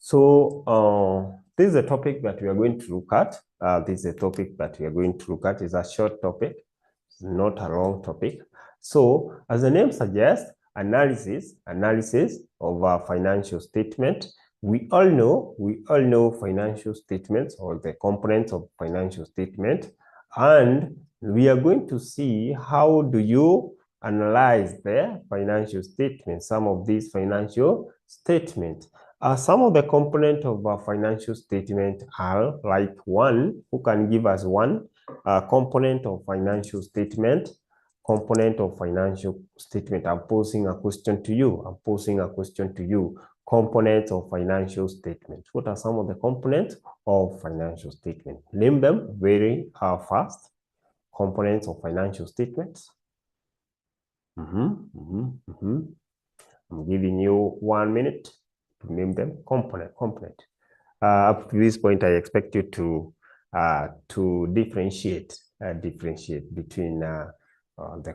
So this is a topic that we are going to look at. It's a short topic, not a long topic. So as the name suggests, analysis of financial statement. We all know financial statements or the components of financial statement, and we are going to see how do you analyze the financial statement, some of these financial statements. Some of the components of a financial statement are like one. Who can give us one component of financial statement? Component of financial statement. I'm posing a question to you. Components of financial statement. What are some of the components of financial statement? Name them very fast. Components of financial statements. I'm giving you 1 minute to name them. Component. Up to this point, I expect you to differentiate between the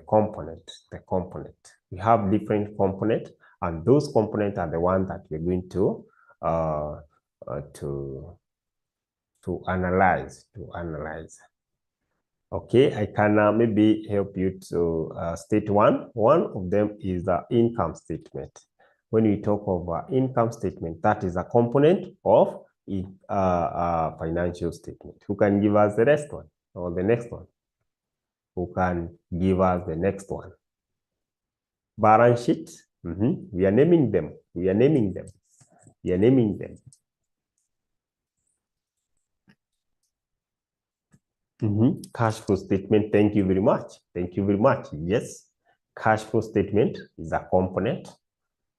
component. We have different components, and those components are the ones that we're going to analyze. Okay, I can maybe help you to state one. One of them is the income statement. When we talk of income statement, that is a component of financial statement. Who can give us the rest one or the next one? Who can give us the next one? Balance sheet. We are naming them. Cash flow statement. Thank you very much. Yes, cash flow statement is a component.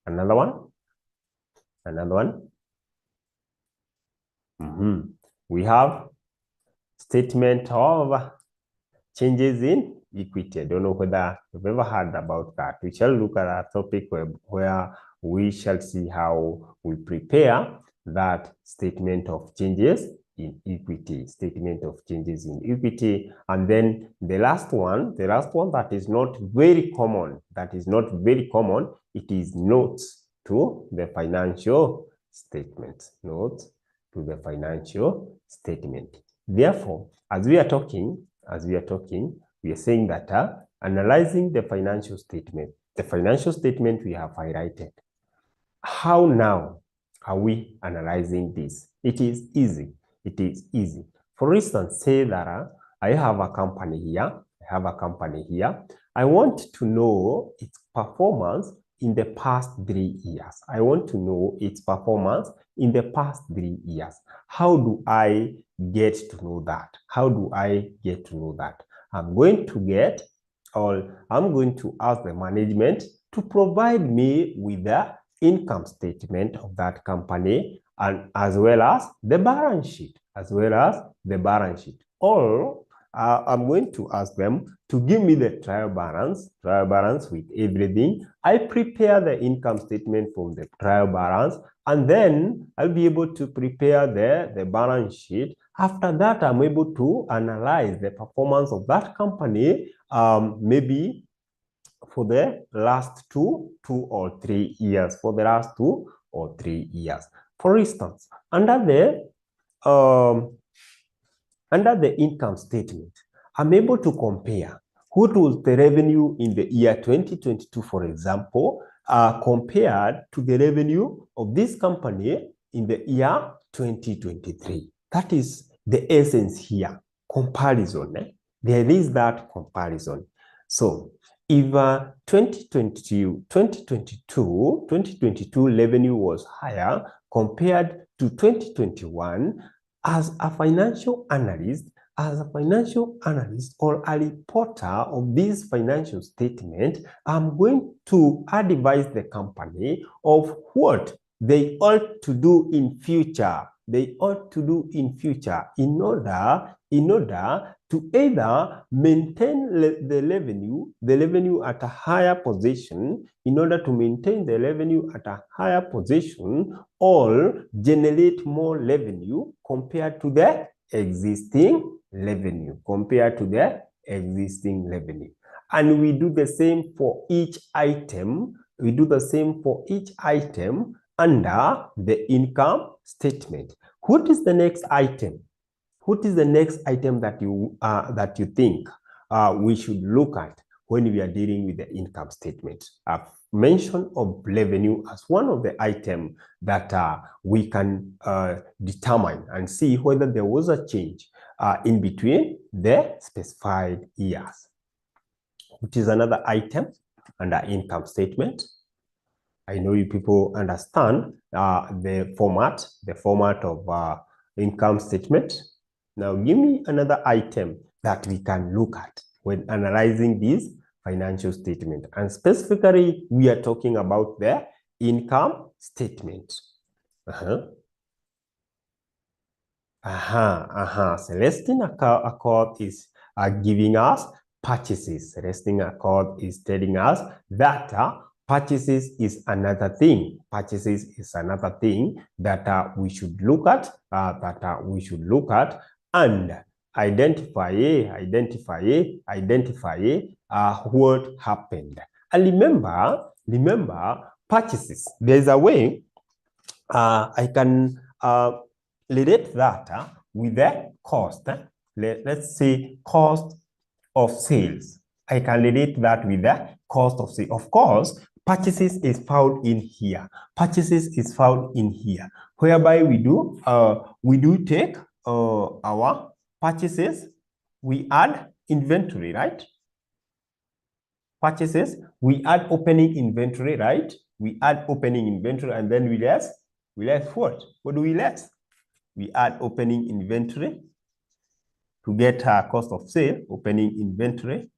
Another one. We have statement of changes in equity. I don't know whether you've ever heard about that. We shall look at a topic where we shall see how we prepare that statement of changes in equity. And then the last one that is not very common. It is notes to the financial statement. Therefore, as we are talking, we are saying that analyzing the financial statement we have highlighted. How now are we analyzing this? It is easy. For instance, say that I have a company here. I want to know its performance in the past 3 years. How do I get to know that? I'm going to ask the management to provide me with the income statement of that company, and as well as the balance sheet. Or I'm going to ask them to give me the trial balance with everything. I prepare the income statement from the trial balance, and then I'll be able to prepare the balance sheet. After that, I'm able to analyze the performance of that company, maybe for the last two or three years. For instance, under the income statement, I'm able to compare what was the revenue in the year 2022, for example, compared to the revenue of this company in the year 2023. That is the essence here. Comparison. There is that comparison. So if 2022 revenue was higher compared to 2021, as a financial analyst or a reporter of this financial statement, I'm going to advise the company of what they ought to do in future. In order to either maintain the revenue at a higher position, or generate more revenue compared to the existing revenue. And we do the same for each item. under the income statement. What is the next item? What is the next item that you think we should look at when we are dealing with the income statement? I've mentioned of revenue as one of the items that we can determine and see whether there was a change in between the specified years, which is another item under income statement. I know you people understand the format of income statement. Now give me another item that we can look at when analyzing this financial statement. And specifically, we are talking about the income statement. Celestine Accord is giving us purchases. Celestine Accord is telling us that purchases is another thing. Purchases is another thing that we should look at. And identify what happened. And remember purchases. There's a way I can relate that with the cost. Let's say cost of sales. I can relate that with the cost of sales. Of course, purchases is found in here. Whereby we do take our purchases, we add inventory, right? Purchases, we add opening inventory, right? We add opening inventory, and then we less what? What do we less? We add opening inventory to get our cost of sale, opening inventory.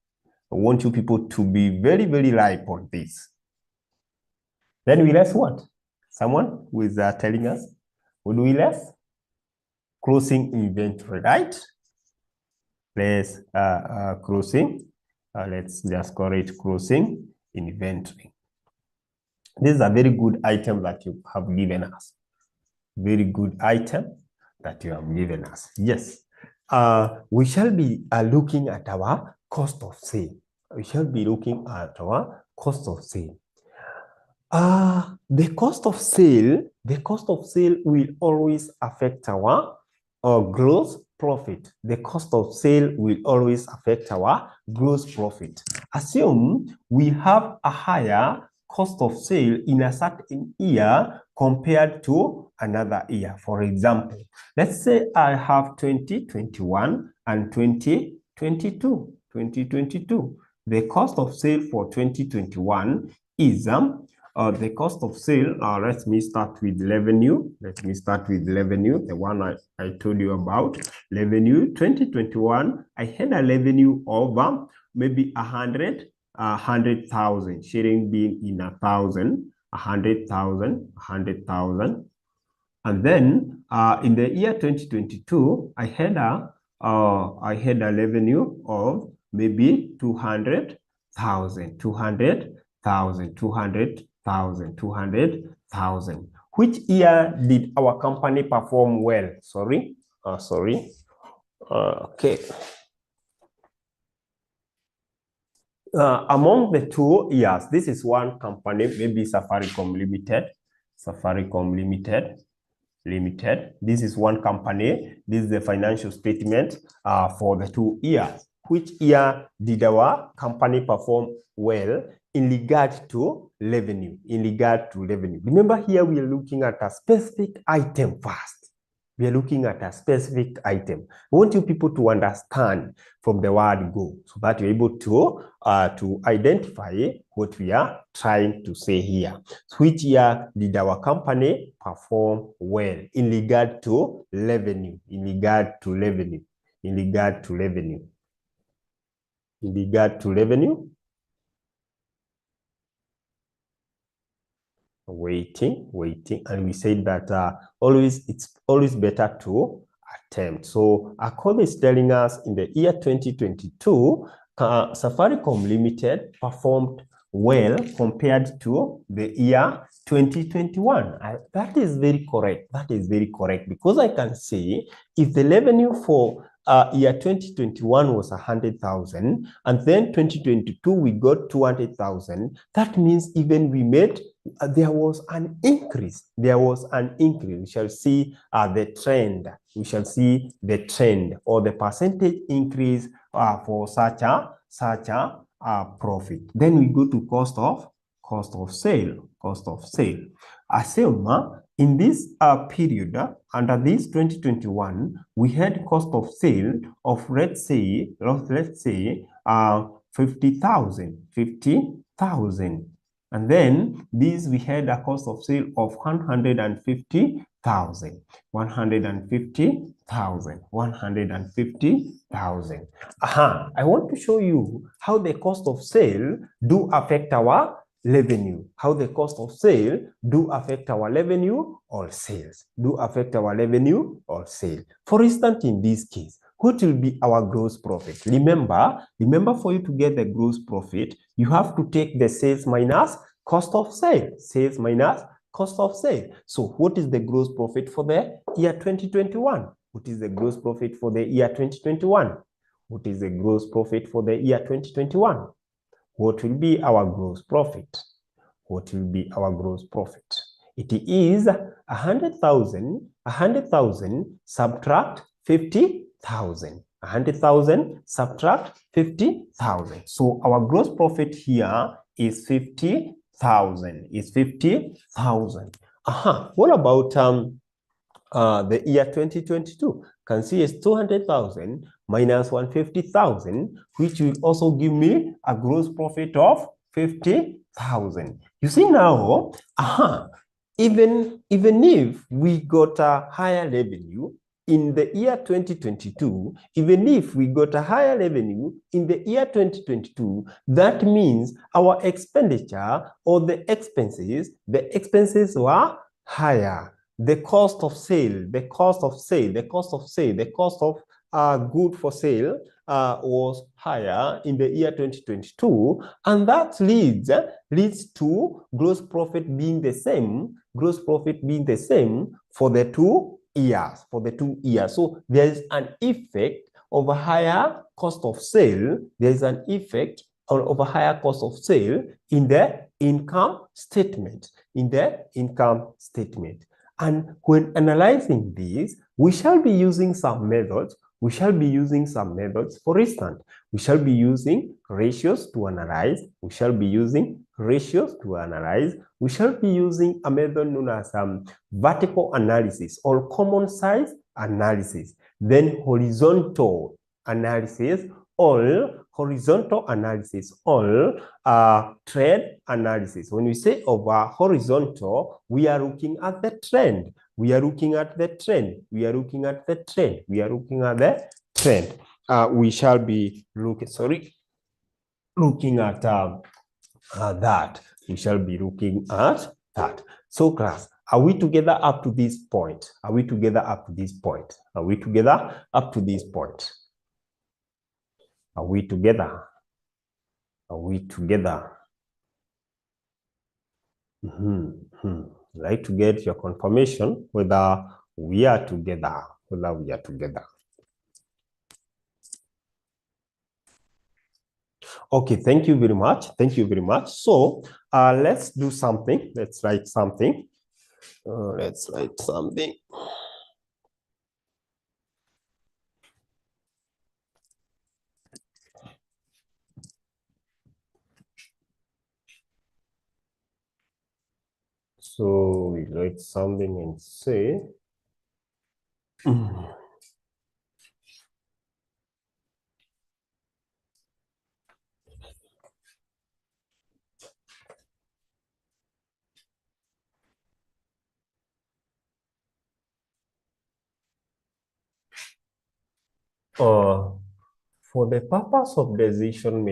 I want you people to be very, very ripe on this. Then we less what? Someone who is telling us, what do we less? Closing inventory, right? Let's closing. Let's just call it closing inventory. This is a very good item that you have given us. Very good item that you have given us. Yes. We shall be looking at our cost of sale. We shall be looking at our cost of sale. The cost of sale will always affect our gross profit. The cost of sale will always affect our gross profit. Assume we have a higher cost of sale in a certain year compared to another year. For example, let's say I have 2021 and 2022. The cost of sale for 2021 is the cost of sale. Let me start with revenue. The one I told you about. Revenue 2021, I had a revenue of maybe 100,000, sharing being in 1,000, 100,000. And then in the year 2022, I had a revenue of maybe 200,000. Which year did our company perform well? Okay. Among the 2 years, this is one company, maybe Safaricom Limited. This is one company. This is the financial statement for the 2 years. Which year did our company perform well in regard to revenue? Remember, here we are looking at a specific item first. I want you people to understand from the word go, so that you're able to identify what we are trying to say here. So which year did our company perform well in regard to revenue? Waiting, and we said that it's always better to attempt. So Accord is telling us in the year 2022, Safaricom Limited performed well compared to the year 2021. That is very correct. Because I can say if the revenue for year 2021 was 100,000, and then 2022 we got 200,000. That means even we made there was an increase. There was an increase. We shall see the trend. We shall see the trend or the percentage increase for such a profit. Then we go to cost of sale. Assume in this period, under this 2021, we had cost of sale of let's say 50,000. And then this we had a cost of sale of 150,000. I want to show you how the cost of sale do affect our revenue. How the cost of sale do affect our revenue or sales. For instance, in this case, what will be our gross profit? Remember, for you to get the gross profit, you have to take the sales minus cost of sale. So what is the gross profit for the year 2021? What is the gross profit for the year 2021? What will be our gross profit? It is 100,000 subtract 50,000. 100,000 subtract 50,000. So our gross profit here is 50,000. What about the year 2022? Can see it's 200,000 minus 150,000, which will also give me a gross profit of 50,000. You see now, even if we got a higher revenue in the year 2022, that means our expenditure or the expenses were higher. The cost of good for sale was higher in the year 2022, and that leads to gross profit being the same. For the 2 years. So there is an effect of a higher cost of sale. In the income statement. And when analyzing this, we shall be using some methods. For instance, we shall be using ratios to analyze. We shall be using a method known as vertical analysis or common size analysis. Then horizontal analysis or trend analysis. When we say over horizontal, we are looking at the trend. We shall be looking at that. So class, are we together up to this point? Like to get your confirmation whether we are together. Okay, thank you very much. So let's do something. Let's write something. So we write something and say, for the purpose of decision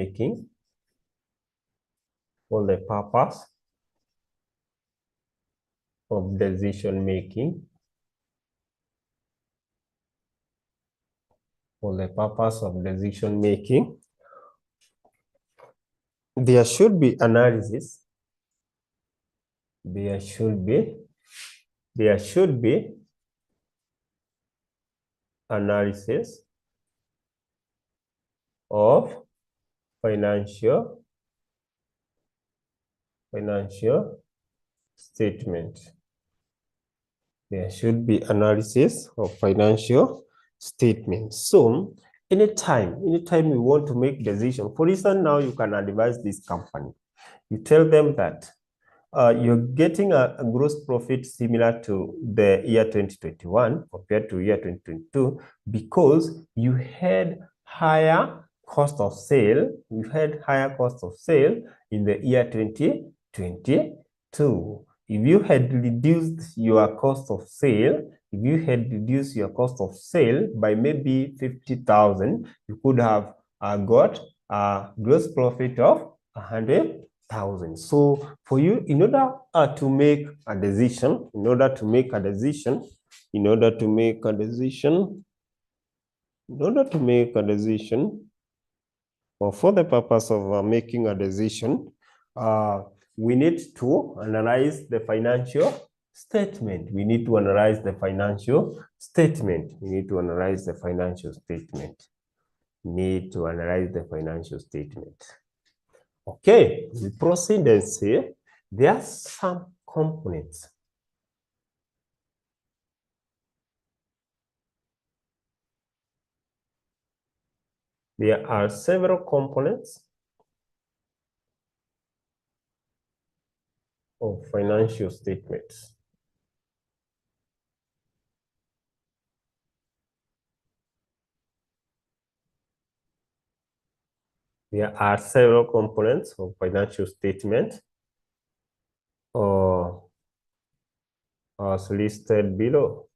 making, there should be analysis. Analysis of financial statement. There should be analysis of financial statements. So anytime we want to make decision, for instance, now you can advise this company. You tell them that you're getting a gross profit similar to the year 2021 compared to year 2022 because you had higher cost of sale. You had higher cost of sale in the year 2022. If you had reduced your cost of sale, by maybe 50,000, you could have got a gross profit of 100,000. So for you, in order to make a decision, or for the purpose of making a decision, we need to analyze the financial statement. Okay, we proceed and say there are some components. There are several components of financial statements. There are several components of financial statement as listed below.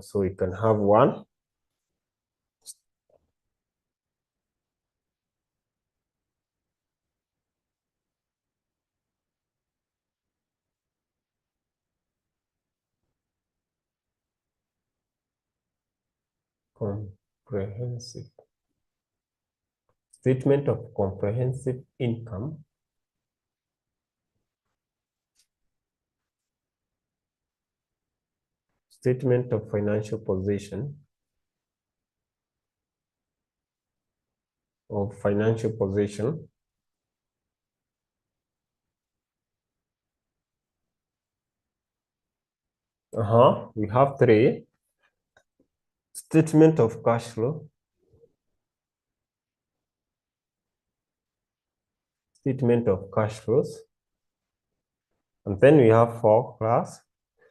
So we can have one. Comprehensive statement of comprehensive income. Statement of financial position. We have three. Statement of cash flow. Statement of cash flows. And then we have 4 class.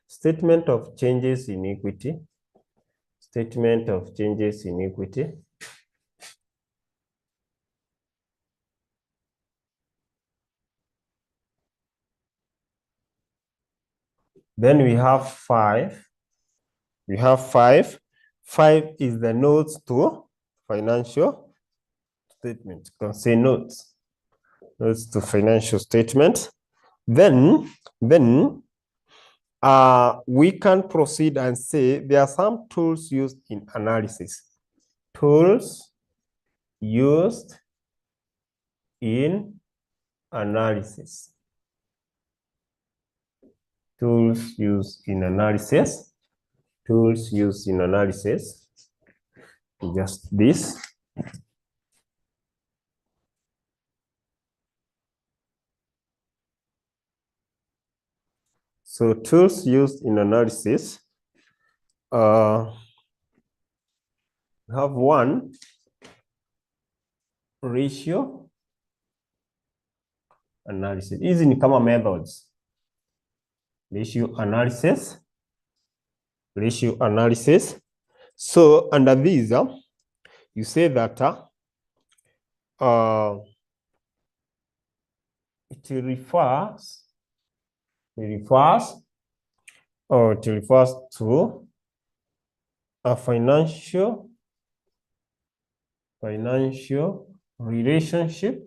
Statement of changes in equity. Statement of changes in equity. Then we have 5. We have 5. 5 is the notes to financial statement. You can say notes. Notes to financial statement. Then we can proceed and say there are some tools used in analysis. Tools used in analysis. Tools used in analysis. Tools used in analysis. Just this. So tools used in analysis. We have 1, ratio analysis. Hizi ni kama methods. Ratio analysis. So under these, you say that it refers to a financial relationship.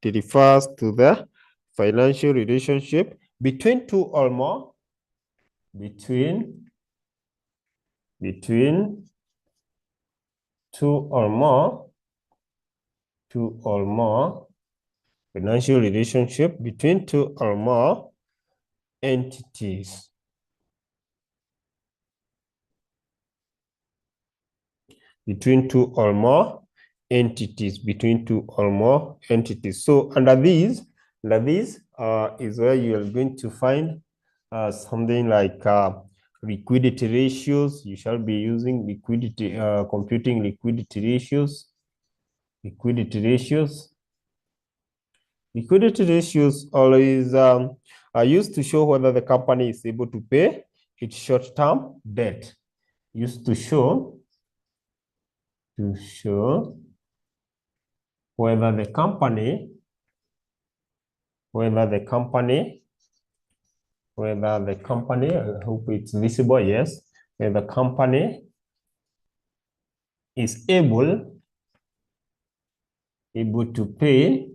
It refers to the financial relationship between 2 or more. Between 2 or more. Financial relationship between 2 or more entities. between two or more entities, between two or more entities. So under these is where you are going to find something like liquidity ratios. You shall be using liquidity, computing liquidity ratios. Liquidity ratios always are used to show whether the company is able to pay its short-term debt. Used to show whether the company, I hope it's visible, yes, whether the company is able to pay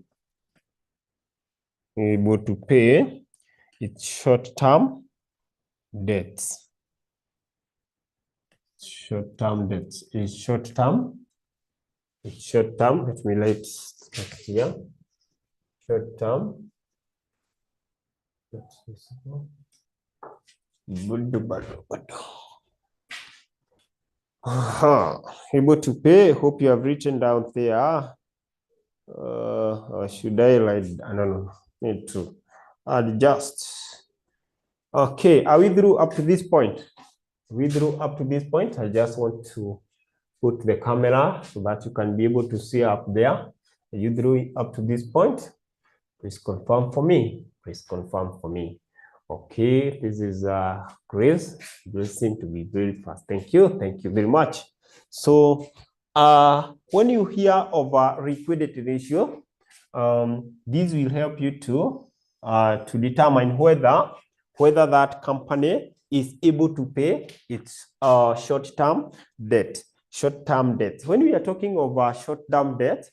its short-term debts. Short-term debts is short-term. It's short-term. Let me write here. Short-term. Able to pay. Hope you have written down there. Or should I write? I don't know. Need to adjust. Okay, are we through up to this point? I just want to put the camera so that you can be able to see up there. Are you through up to this point? Please confirm for me. Okay, this is Grace. Grace seems to be very fast. Thank you very much. So when you hear of a liquidity ratio, this will help you to determine whether that company is able to pay its short-term debt. When we are talking of short-term debt,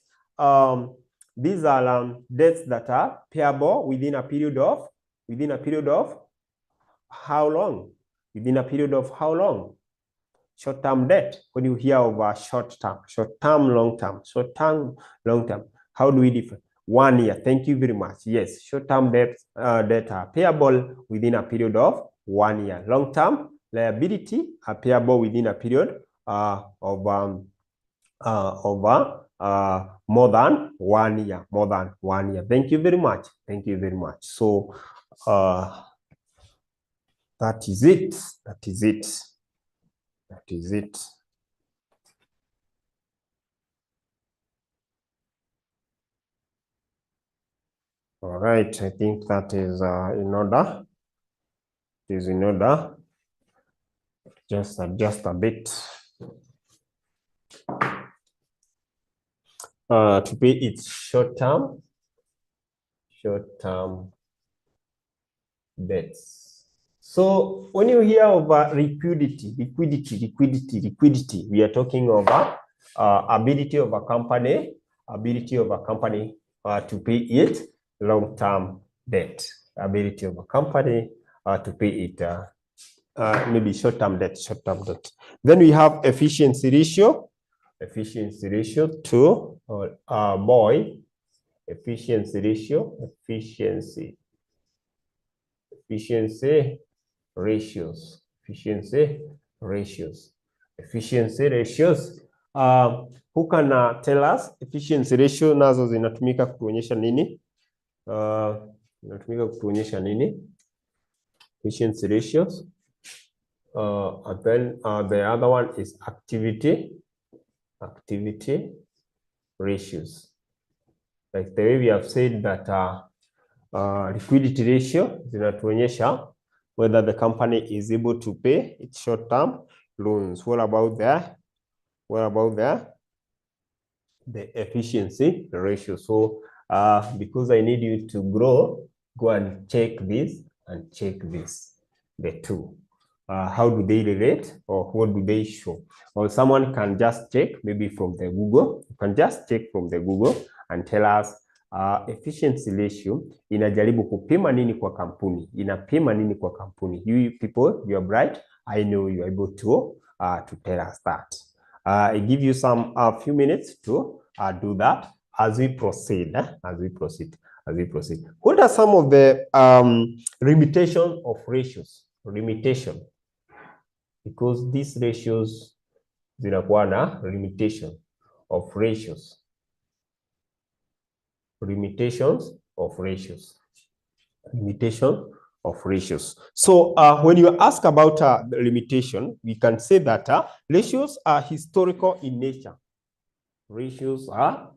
these are debts that are payable within a period of how long? Short-term debt. When you hear of short-term, long-term, how do we define? 1 year. Thank you very much. Yes, short-term debt are payable within a period of 1 year. Long-term liability are payable within a period of more than 1 year. Thank you very much. So that is it. All right, I think that is in order. Just adjust a bit. To pay its short-term debts. So when you hear of liquidity, we are talking about ability of a company to pay its long-term debt. Ability of a company to pay it maybe short-term debt. Then we have efficiency ratio. Efficiency ratios. Who can tell us efficiency ratio nazo zinatumika kutuonyesha nini? Efficiency ratios. And then the other one is activity ratios. Like the way we have said that liquidity ratio zinatuonyesha whether the company is able to pay its short-term loans. What about the efficiency ratio? So because I need you to go and check this and check this, the two. How do they relate, or what do they show? Or someone can just check maybe from the Google. You can just check from the Google and tell us efficiency ratio inajaribu kupima nini kwa kampuni, inapima nini kwa kampuni. You people, you are bright. I know you are able to tell us that. I give you some few minutes to do that as we proceed. What are some of the limitations of ratios? Because these ratios zinakuwa na limitation of ratios. Limitations of ratios. Limitation of ratios. So when you ask about the limitation, we can say that ratios are historical in nature. Ratios are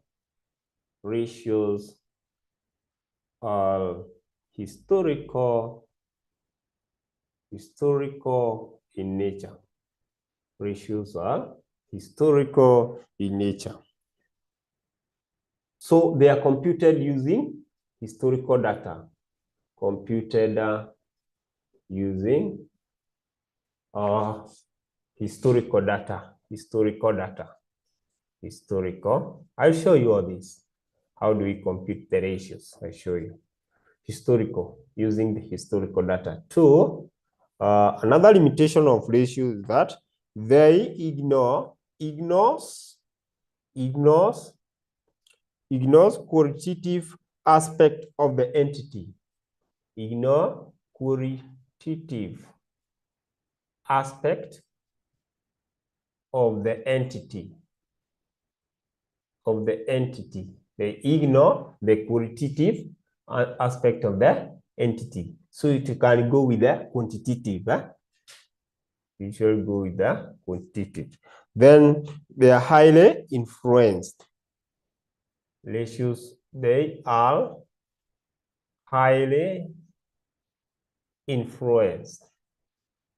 historical in nature. Ratios are historical in nature. So they are computed using historical data. Computed using historical data. I'll show you all this. How do we compute the ratios? I'll show you. Historical, using the historical data. Two, another limitation of ratios is that they ignores qualitative aspect of the entity. Ignore qualitative aspect of the entity. They ignore the qualitative aspect of the entity. So it can go with the quantitative. You should go with the quantitative. Then they are highly influenced. Ratios, they are highly influenced.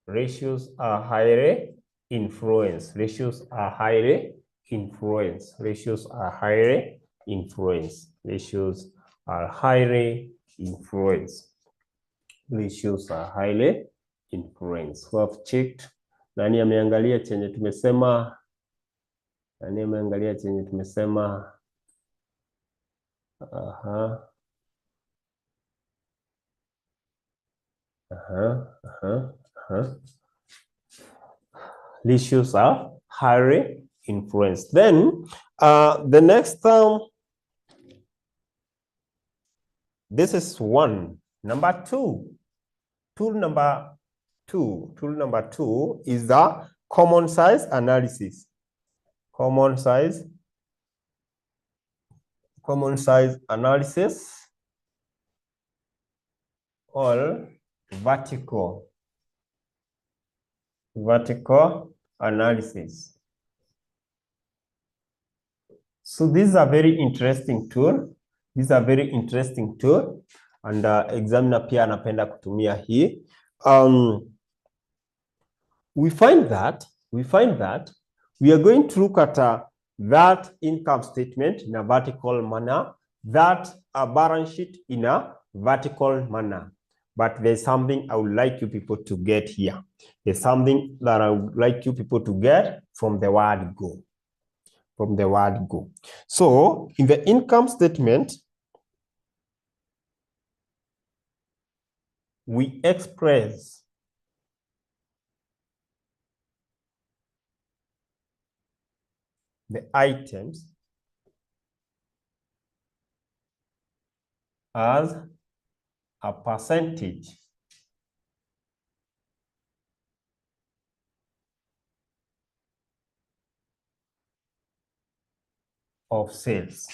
Ratios are highly influenced. Ratios are highly influenced. Ratios are highly influenced. Ratios are highly influenced. Ratios are highly influenced. We have checked. Nani ameangalia chenye tumesema? Nani ameangalia chenye tumesema? Ratios are highly influenced. Then the next term, this is one. Number two. Tool number two is the common size analysis. Common size analysis or vertical analysis. So this is a very interesting tool. And examiner pia anapenda kutumia hii. We find that we are going to look at that income statement in a vertical manner, that a balance sheet in a vertical manner. But there's something I would like you people to get here. There's something that I would like you people to get from the word go. So in the income statement, we express the items as a percentage of sales.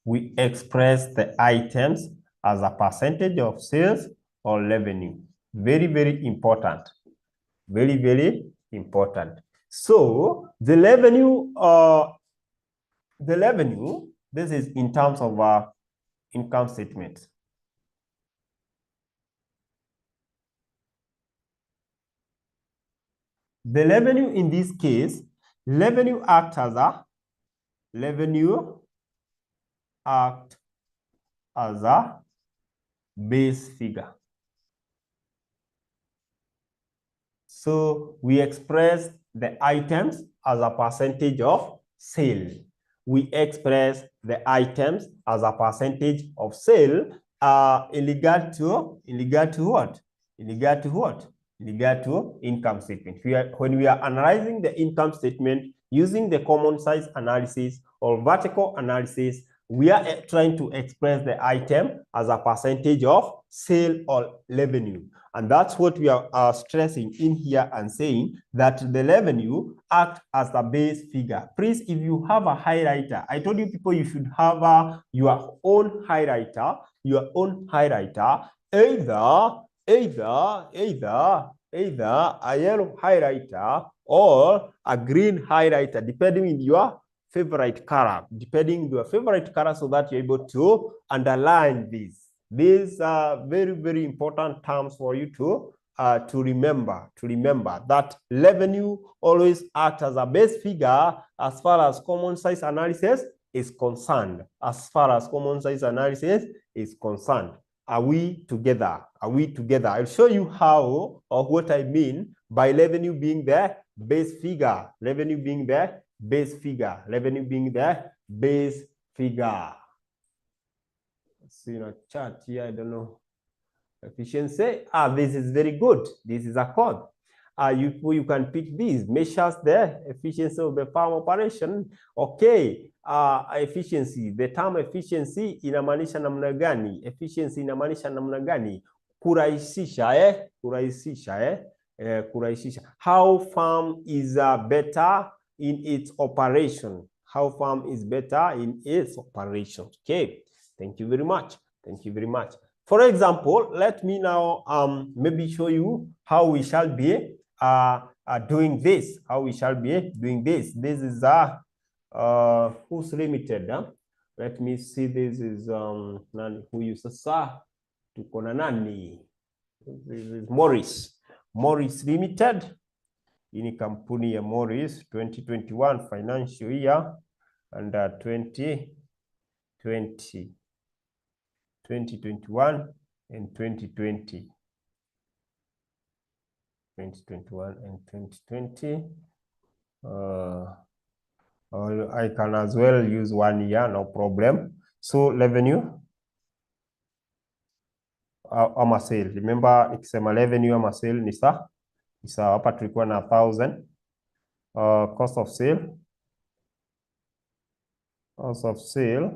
We express the items as a percentage of sales or revenue. Very, very important. Very, very important. So the revenue, this is in terms of our income statement. The revenue in this case, revenue acts as a base figure. So we express the items as a percentage of sale. We express the items as a percentage of sale in regard to what? In regard to income statement. When we are analyzing the income statement using the common size analysis or vertical analysis, we are trying to express the item as a percentage of sale or revenue. And that's what we are stressing in here and saying that the revenue acts as the base figure. Please, if you have a highlighter, I told you people you should have your own highlighter, either a yellow highlighter or a green highlighter, depending on your favorite color, so that you're able to underline these. These are very, very important terms for you to remember. That revenue always acts as a base figure as far as common size analysis is concerned. Are we together? I'll show you how or what I mean by revenue being the base figure. See in a chart here, I don't know. Efficiency. This is very good. This is a code. You can pick these. Measures the efficiency of the farm operation. Okay. Efficiency. The term efficiency inamaanisha namna gani? Kurahisisha, kurahisisha. How farm is better in its operation. Okay. Thank you very much. For example, let me now maybe show you how we shall be doing this. This is who's limited. Let me see. This is huyu sasa tuko na nani? This is Morris Limited. Hii ni kampuni ya Morris, 2021 financial year and 2021 and 2020. 2021 and 2020. I can as well use 1 year, no problem. So revenue ama sale. Remember, ikisema revenue ama sale ni sawa. Hapa tulikuwa na 1000. Cost of sale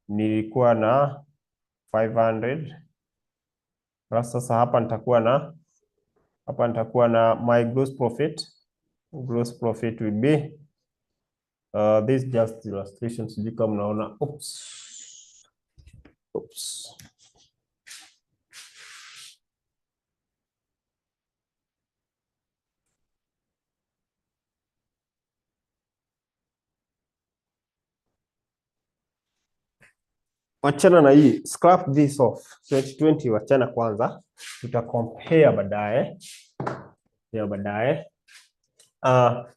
nilikuwa na 500. Sasa hapa nitakuwa na my gross profit. Gross profit will be this just illustration, sijui kama mnaona. Oops. Wachana na hii, scrap this off. 2020 wachana kwanza, tuta compare baadaye.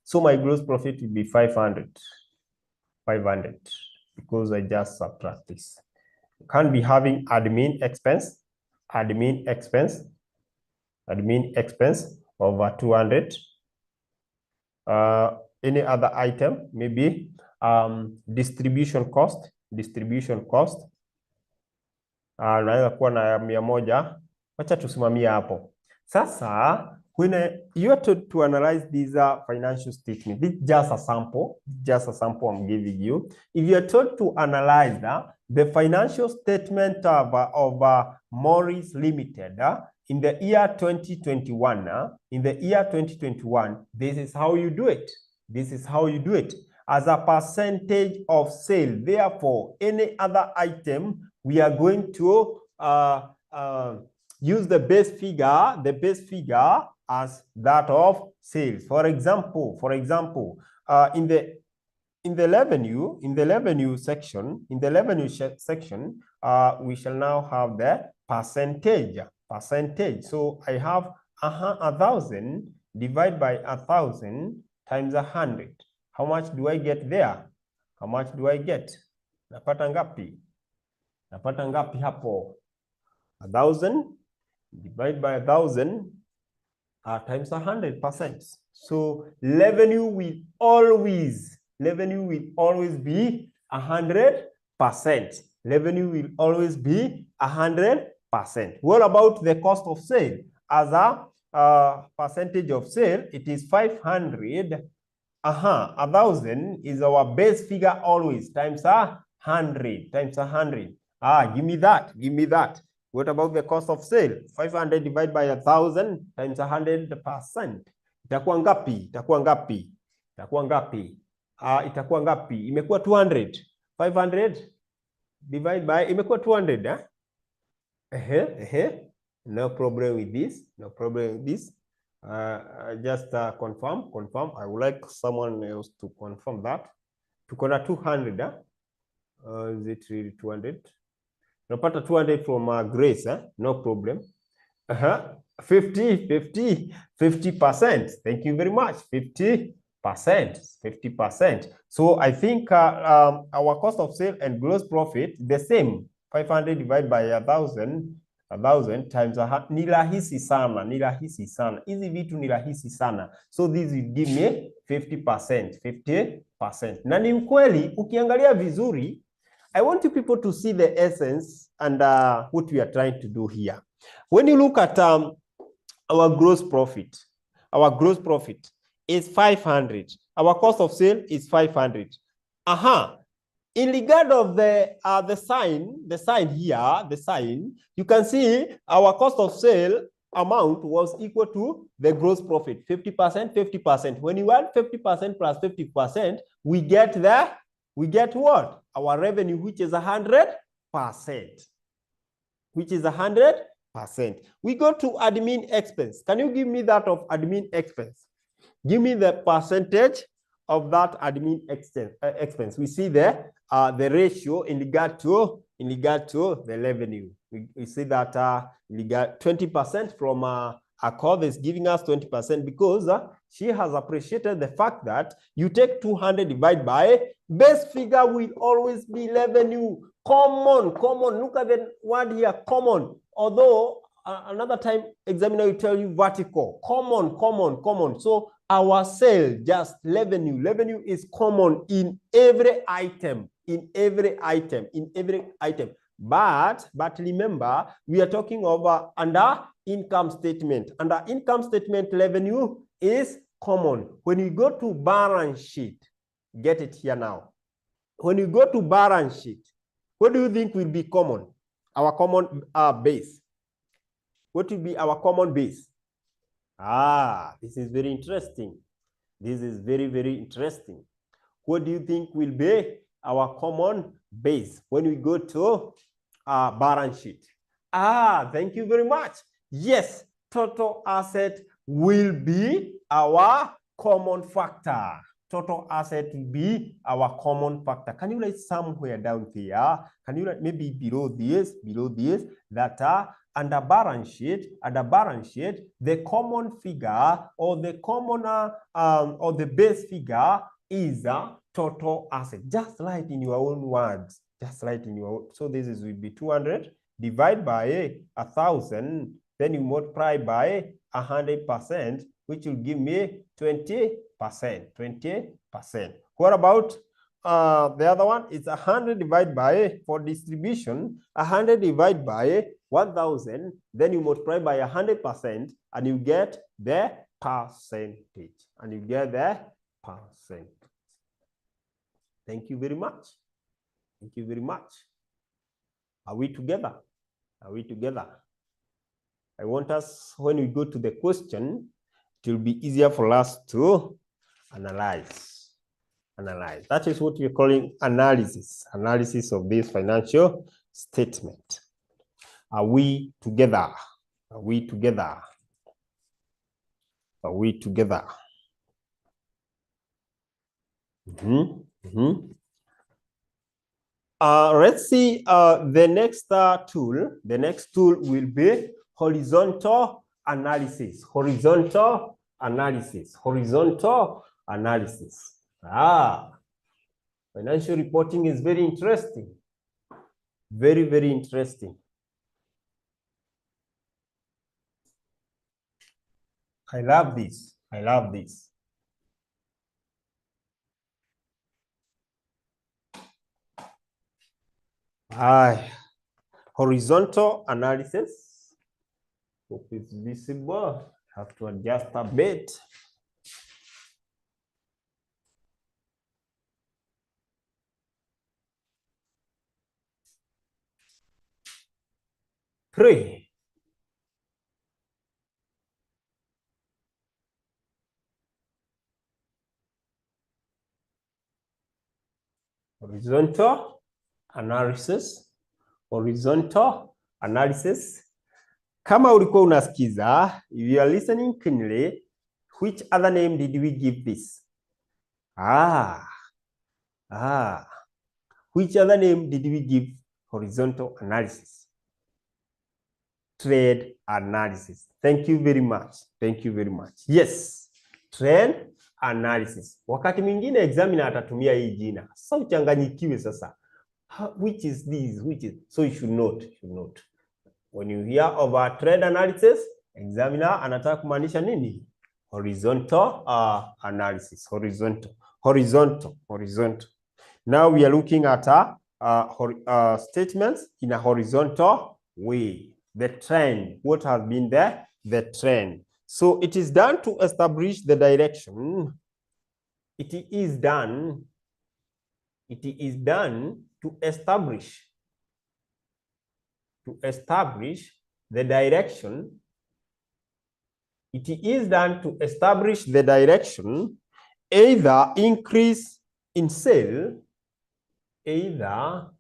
So my gross profit will be 500 because I just subtract this. You can't be having admin expense over 200. Any other item, maybe distribution cost. Naweza kuwa na 100. Wacha tusimamia hapo. Sasa when you are to analyze these financial statements, this is just a sample I'm giving you. If you are told to analyze the financial statement of Morris Limited in the year 2021, this is how you do it. As a percentage of sale. Therefore, any other item, we are going to use the base figure as that of sales. For example, in the revenue section, we shall now have the percentage. So I have 1,000 divided by 1,000 times 100. How much do I get there? Napata ngapi hapo? 1,000 divided by 1,000 times 100%. So revenue will always be 100%. What about the cost of sale? As a percentage of sale, it is 500. 1,000 is our base figure always times 100. Give me that. What about the cost of sale? 500 divided by 1,000 times 100%. Itakuwa ngapi? Itakuwa ngapi? Itakuwa ngapi? Itakuwa ngapi? Imekuwa 200. 500 divided by, imekuwa 200, No problem with this. No problem with this. Just confirm. I would like someone else to confirm that. Tuko na 200, is it really 200? Napata 200 from Grace, no problem. 50%. Thank you very much. 50%. So I think our cost of sale and gross profit the same. 500 divided by 1,000 times ni rahisi sana. Hizi vitu ni rahisi sana. So this will give me 50%. Na ni ukweli ukiangalia vizuri, I want you people to see the essence and what we are trying to do here. When you look at our gross profit is 500. Our cost of sale is 500. In regard of the sign here, you can see our cost of sale amount was equal to the gross profit. 50%. When you add 50% plus 50%, we get what? Our revenue, which is 100%. We go to admin expense. Can you give me that of admin expense? Give me the percentage of that admin expense. We see there the ratio in regard to the revenue. We see that in regard 20% from 𝗏𝗏𝗃𝗏 is giving us 20% because she has appreciated the fact that you take 200 divided by base figure will always be revenue. Common. Look at the word here, common. Although another time examiner will tell you vertical. Common. So our sale, just revenue. Revenue is common in every item. But remember, we are talking over under income statement. Under income statement, revenue is common. When you go to balance sheet, get it here now. When you go to balance sheet, what do you think will be common? Our common base. What will be our common base? This is very interesting. This is very, very interesting. What do you think will be our common base when we go to balance sheet? Thank you very much. Yes, total asset will be our common factor. Total asset will be our common factor. Can you write somewhere down here? Can you write maybe below this, that under balance sheet, the common figure or the common or the base figure is total asset. Just write in your own words. So this will be 200 divided by 1,000. Then you multiply by 100%, which will give me 20%. What about the other one? It's 100 divided by, for distribution, 100 divided by 1,000. Then you multiply by 100%, and you get the percentage. Thank you very much. Are we together? I want us, when we go to the question, it will be easier for us to analyze. That is what we're calling analysis of this financial statement. Are we together? Let's see the next tool. The next tool will be horizontal analysis. Financial reporting is very interesting. Very interesting. I love this. Horizontal analysis. Hope it's visible. Have to adjust a bit. 3. Horizontal analysis. Horizontal analysis. Kama ulikuwa unasikiza, if you are listening keenly, which other name did we give this? Which other name did we give horizontal analysis? Trend analysis. Thank you very much. Thank you very much. Yes, trend analysis. Wakati mwingine examiner atatumia hii jina. Sasa uchanganyikiwe sasa. Which is this? Which is? So you should note. When you hear of a trend analysis, examiner anataka kumaanisha nini? Horizontal analysis. Horizontal. Now we are looking at statements in a horizontal way. The trend, what has been there? The trend. So it is done to establish the direction. It is done to establish the direction. It is done to establish the direction, either increase in sale, either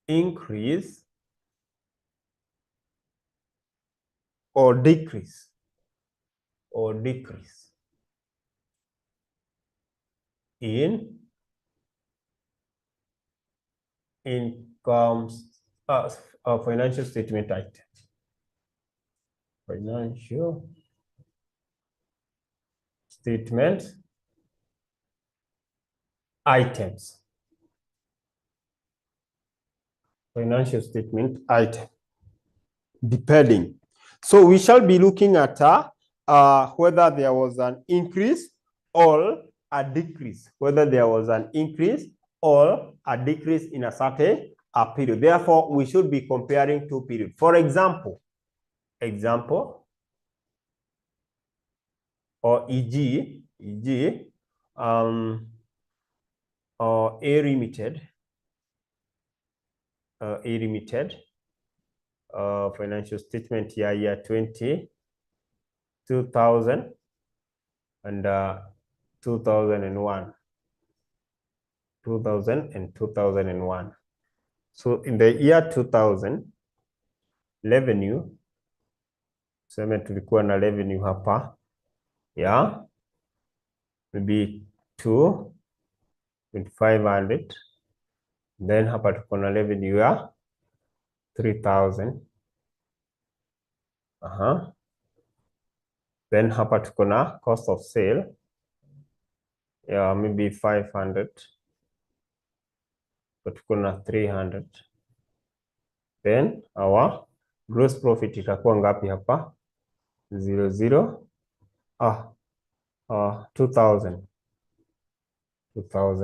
increase or decrease in incomes financial statement items. Financial statement items. Financial statement item. Depending. So we shall be looking at whether there was an increase or a decrease. Whether there was an increase or a decrease in a certain period. Therefore, we should be comparing two periods. For example, or e.g., A limited financial statement year 2000 and 2001. So in the year 2000, revenue, sema tulikuwa na revenue hapa, yeah, maybe 2,500. Then hapa tuko na revenue ya 3,000. Then hapa tuko na cost of sale, yeah, maybe 500. But tuko na 300. Then our gross profit itakuwa ngapi hapa? 2,000.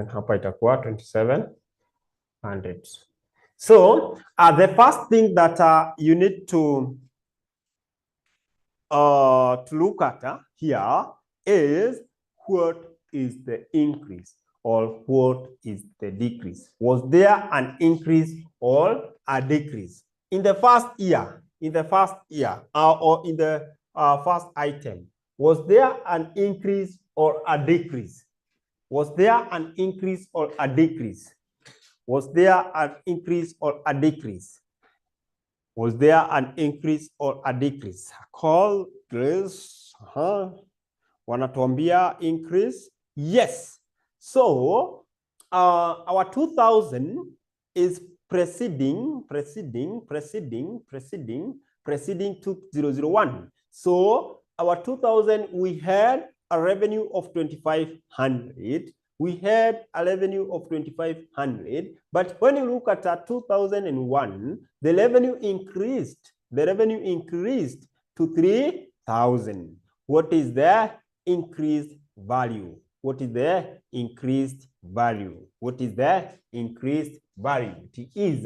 Hapa itakuwa 2,700. So the first thing that you need to look at here is what is the increase or what is the decrease. Was there an increase or a decrease in the first year? Or in the first item, was there an increase or a decrease? Was there an increase or a decrease? Was there an increase or a decrease? Was there an increase or a decrease? Call this, wanatuambia increase? Yes. So our 2000 is preceding 2001. So our 2000, we had a revenue of 2,500. We had a revenue of 2,500. But when you look at 2001, the revenue increased. The revenue increased to 3,000. What is the increased value? What is the increased value? What is the increased value? It is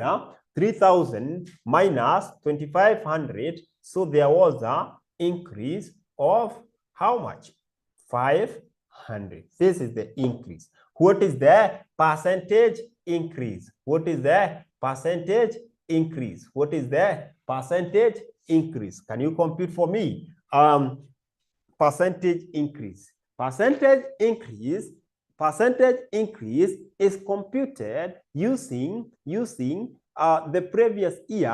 3,000 minus 2,500. So there was an increase of how much? 500. This is the increase. What is the percentage increase? What is the percentage increase? What is the percentage increase? Can you compute for me? Percentage increase. Percentage increase is computed using the previous year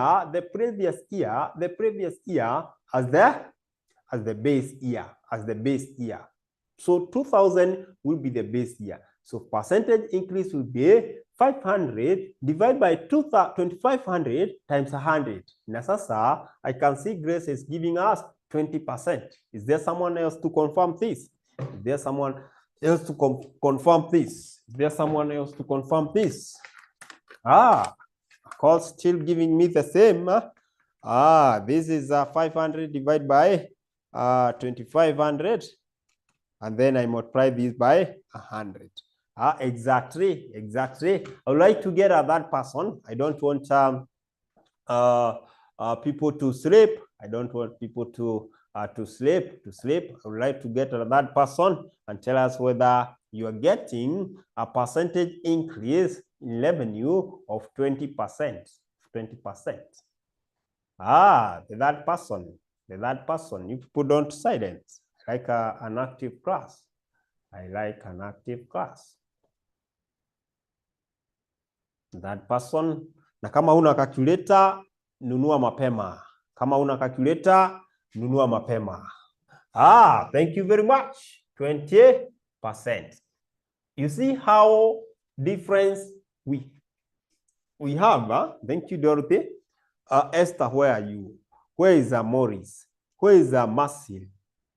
as the base year. So 2000 will be the base year. So percentage increase will be 500 divided by 2500 times 100. Now, sasa, I can see Grace is giving us 20%. Is there someone else to confirm this? Is there someone else to confirm this? Is there someone else to confirm this? Of course, still giving me the same. This is 500 divided by 2500. And then I multiply this by 100. Exactly. I would like to get a third person. I don't want people to sleep. I don't want people to sleep. I would like to get a third person and tell us whether you are getting a percentage increase in revenue of 20%. 20%. The third person. You people don't silence. I like an active class. I like an active class. That person. Na kama una calculator, nunua mapema. Kama una calculator, nunua mapema. Thank you very much. 20%. You see how difference we have. Thank you, Dorothy. Esther, where are you? Where is Morris? Where is Marcel?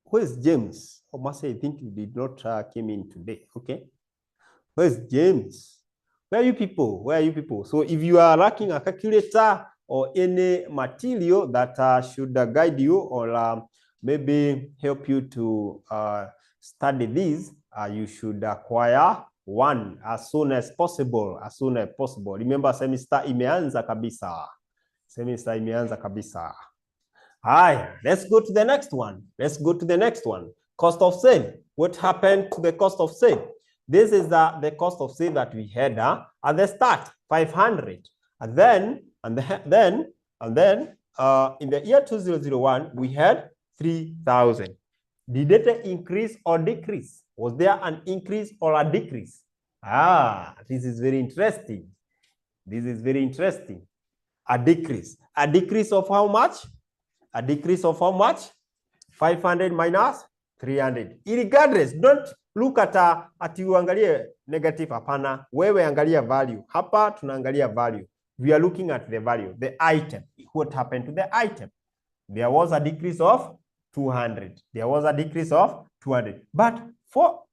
Where is James? Oh, Marcel, I think you did not came in today. Okay. Where is James? Where are you people? So if you are lacking a calculator or any material that should guide you or maybe help you to study this, you should acquire one as soon as possible. Remember, semester imeanza kabisa. Let's go to the next one. Cost of sale. What happened to the cost of sale? This is the cost of sale that we had at the start, 500. And then in the year 2001, we had 3,000. Did it increase or decrease? Was there an increase or a decrease? This is very interesting. A decrease. A decrease of how much? 500 minus 300. Irregardless, don't look at uangalie negative. Hapana, wewe angalia value. Hapa tunaangalia value. We are looking at the value, the item. What happened to the item? There was a decrease of 200. But for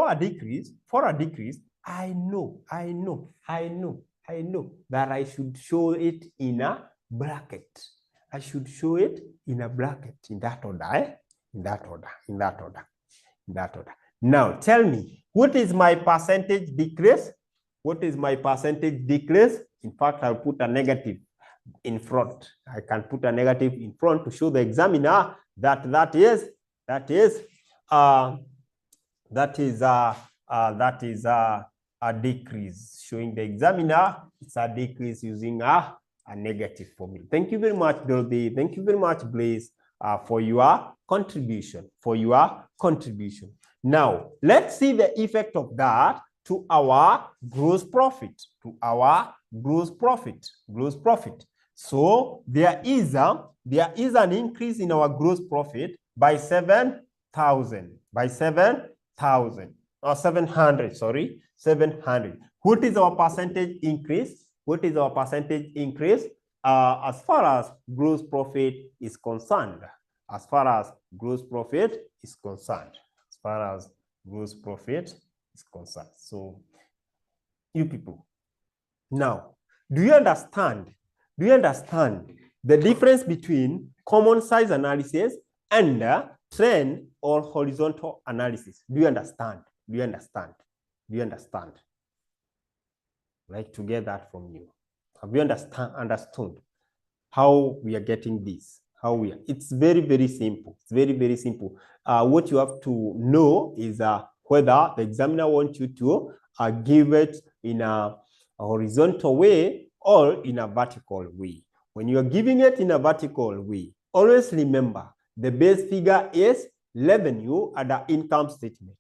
a decrease, I know that I should show it in a bracket. In that order. Now tell me, what is my percentage decrease? In fact, I'll put a negative in front. I can put a negative in front to show the examiner that is a decrease. Showing the examiner it's a decrease using a negative formula. Thank you very much, Dorothy. Thank you very much, Blaze, for your contribution. Now, let's see the effect of that to our gross profit. So there is an increase in our gross profit by 7,000. By 7,000 or 700. Sorry, 700. What is our percentage increase? As far as gross profit is concerned. So, you people, now, do you understand the difference between common size analysis and trend or horizontal analysis? Do you understand? I'd like to get that from you. Have you understood how we are getting this? It's very, very simple. What you have to know is whether the examiner wants you to give it in a horizontal way or in a vertical way. When you are giving it in a vertical way, always remember the base figure is revenue and the income statement.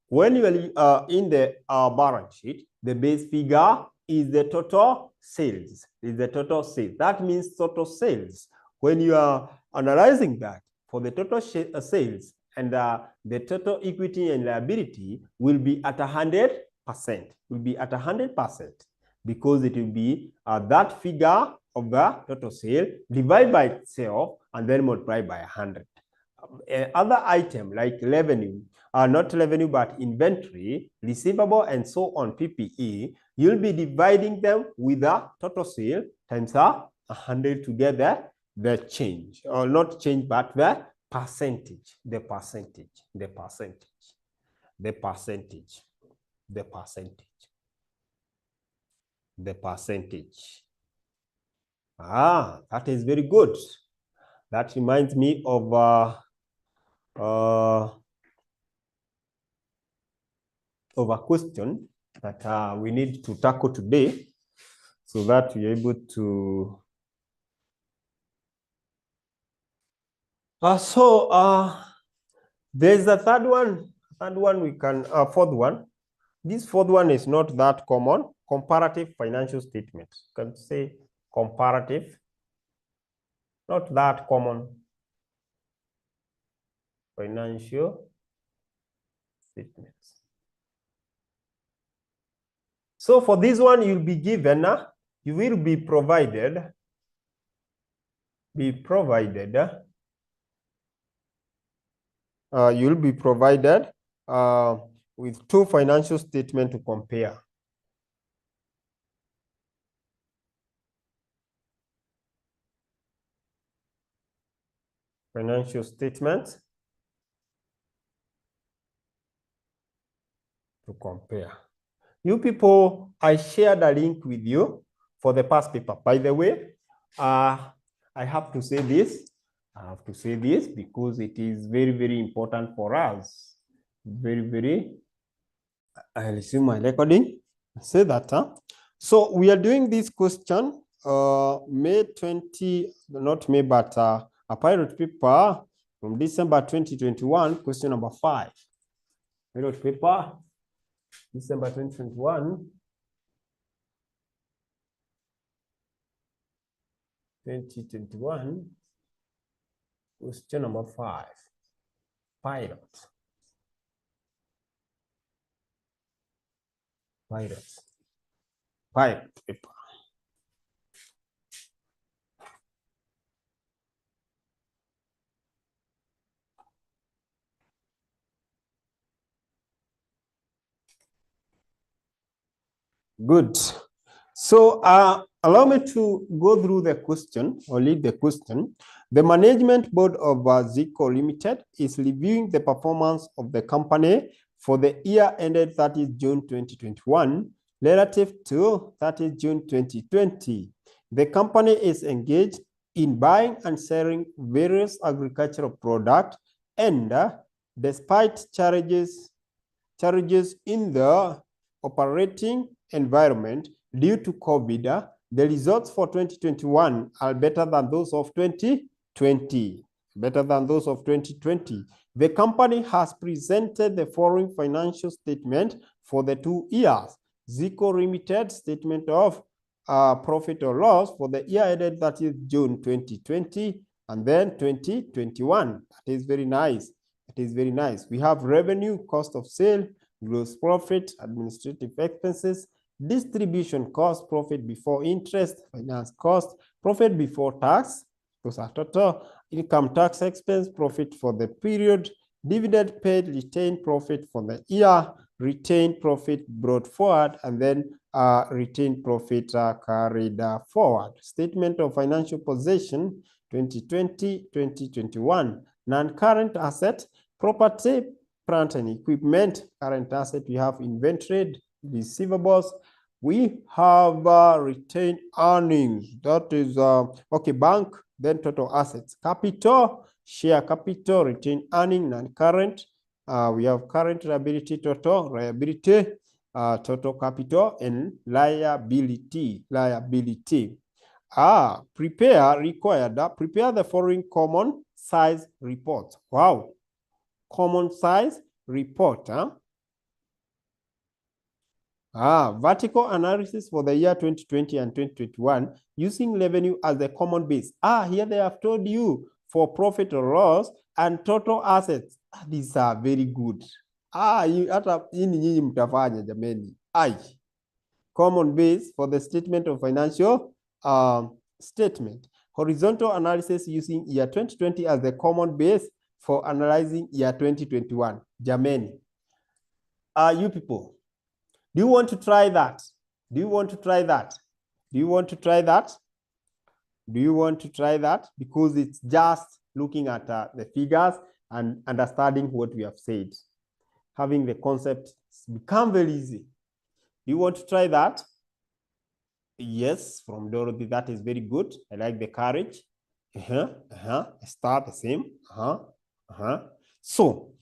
When you are in the balance sheet, the base figure is the total sales. That means total sales. When you are analyzing that for the total sales and the total equity and liability will be at 100%. Will be at 100% because it will be that figure of the total sale divided by itself and then multiplied by 100. Other item like revenue, not revenue but inventory, receivable, and so on, PPE, you'll be dividing them with the total sale times 100 to get the change, or not change but the percentage, the percentage. That is very good. That reminds me of a question that we need to tackle today so that we're able to there's a third one we can fourth one. This fourth one is not that common. Comparative financial statements. You can say comparative, not that common. Financial statements. So for this one, you'll be given, you will be provided, you'll be provided with two financial statements to compare. Financial statements to compare. You people, I shared a link with you for the past paper. By the way, I have to say this. Because it is very, very important for us. I resume my recording. Say that. So we are doing this question, May 20, not May, but a pilot paper from December 2021, question number 5. Pilot paper, December 2021. 2021, question number 5. Pilot paper. Good. So allow me to go through the question or lead the question. The management board of 𝗥𝗖𝗠 Limited is reviewing the performance of the company for the year ended 30th June 2021 relative to 30th June 2020. The company is engaged in buying and selling various agricultural products, and despite challenges in the operating environment due to COVID, the results for 2021 are better than those of 2020. The company has presented the following financial statement for the 2 years. 𝗥𝗖𝗠 Limited statement of profit or loss for the year ended 30th June 2020 and then 2021. That is very nice. We have revenue, cost of sale, gross profit, administrative expenses, distribution cost, profit before interest, finance cost, profit before tax, those are total, income tax expense, profit for the period, dividend paid, retained profit for the year, retained profit brought forward, and then retained profit carried forward. Statement of financial position 2020-2021. Non-current asset, property, plant and equipment. Current asset, we have inventory, receivables. We have retained earnings. That is okay, bank, then total assets. Capital, share capital, retained earning, non-current. We have current liability, total liability, total capital and liability. Prepare the following common size report. Wow. Common size report. Vertical analysis for the year 2020 and 2021 using revenue as the common base. Here they have told you for profit or loss and total assets. These are very good. Hata ini nyinyi mtafanya jameni. Common base for the statement of financial statement. Horizontal analysis using year 2020 as the common base for analyzing year 2021. Jameni. You people, do you want to try that? Do you want to try that? Do you want to try that? Do you want to try that? Because it's just looking at the figures and understanding what we have said. Having the concept become very easy. Do you want to try that? Yes, from Dorothy, that is very good. I like the courage. Start the same. So,